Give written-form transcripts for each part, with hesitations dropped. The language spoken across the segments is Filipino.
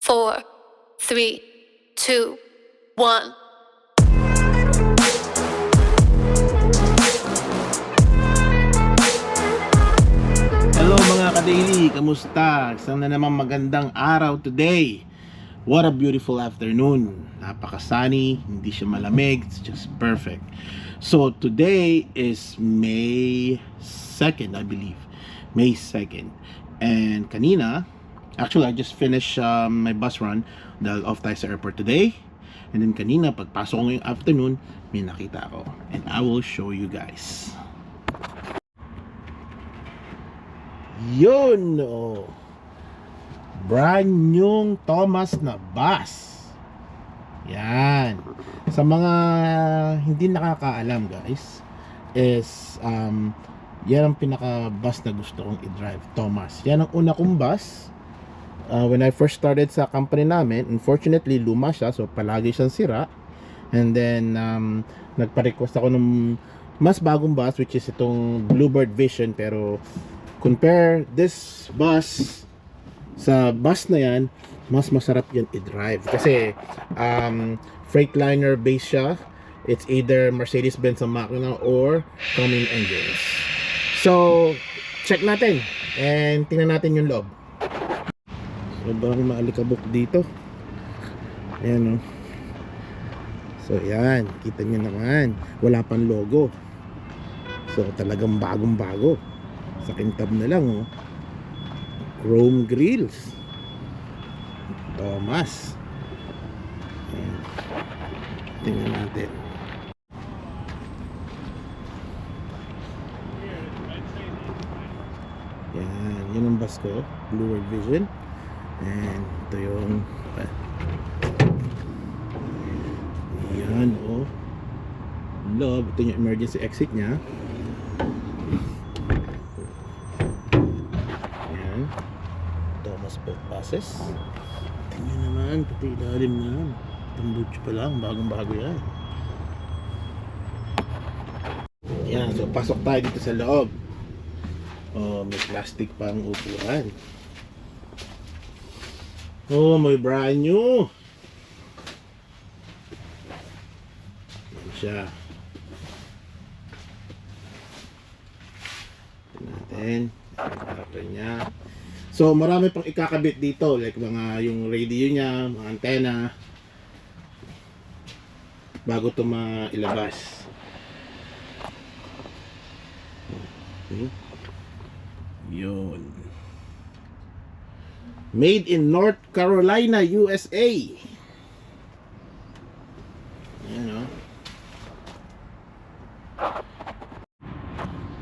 4, 3, 2, 1. Hello mga ka-daily, kamusta? Isang na naman magandang araw today. What a beautiful afternoon. Napaka-sunny, hindi siya malamig, it's just perfect. So today is May 2nd, I believe. May 2nd. And kanina, actually I just finished my bus run dahil off tayo sa airport today. And then kanina, pagpasok ko ngayong afternoon, may nakita ako. And I will show you guys. Yun, oh. Brand new Thomas na bus. Yan. Sa mga hindi nakakaalam guys, is yan ang pinaka bus na gusto kong i-drive, Thomas. Yan ang una kong bus. When I first started sa company namin, unfortunately luma siya, so palagi siyang sira. And then nagpa-request ako ng mas bagong bus, which is itong Bluebird Vision. Pero compare this bus sa bus na yan, mas masarap yan i-drive kasi Freightliner base siya. It's either Mercedes-Benz ang makina or Cummins engines. So check natin and tingnan natin yung loob. Sobrang maalikabok dito. Ayan, oh. So yan, kita nyo naman, wala pang logo. So talagang bagong bago. Sa kintab na lang, oh. Chrome grills, Thomas. Ayan. Tingnan natin. Yan, yun ang bus ko, Bluebird Vision. And ito yung yan, oh. Love, ito yung emergency exit nya. Thomas Boat Buses. Tingnan naman, pati ilalim na yan. Tambutso pa lang, bagong bago yan. Yan, so pasok tayo dito sa loob. Oh, may plastic pang upuan. Oh, may brand new. Yan siya. Tingnan natin. Tingnan niya. So marami pang ikakabit dito, like mga yung radio niya, mga antena, bago ito mailabas. Okay. Yun. Made in North Carolina, USA. Ayan, oh.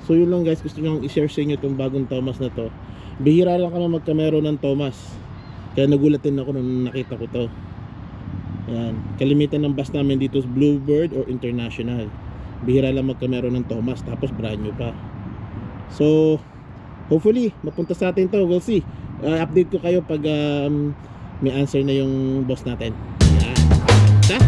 So yun lang guys, gusto nyo i-share sa inyo itong bagong Thomas na to. Bihira lang kami magkamero ng Thomas, kaya nagulat din ako nung nakita ko to. Ayan. Kalimitan ng bus namin dito is Bluebird or International. Bihira lang magkamero ng Thomas, tapos brand new pa. So hopefully mapunta sa atin to, we'll see. Update ko kayo pag may answer na yung boss natin. Ayan.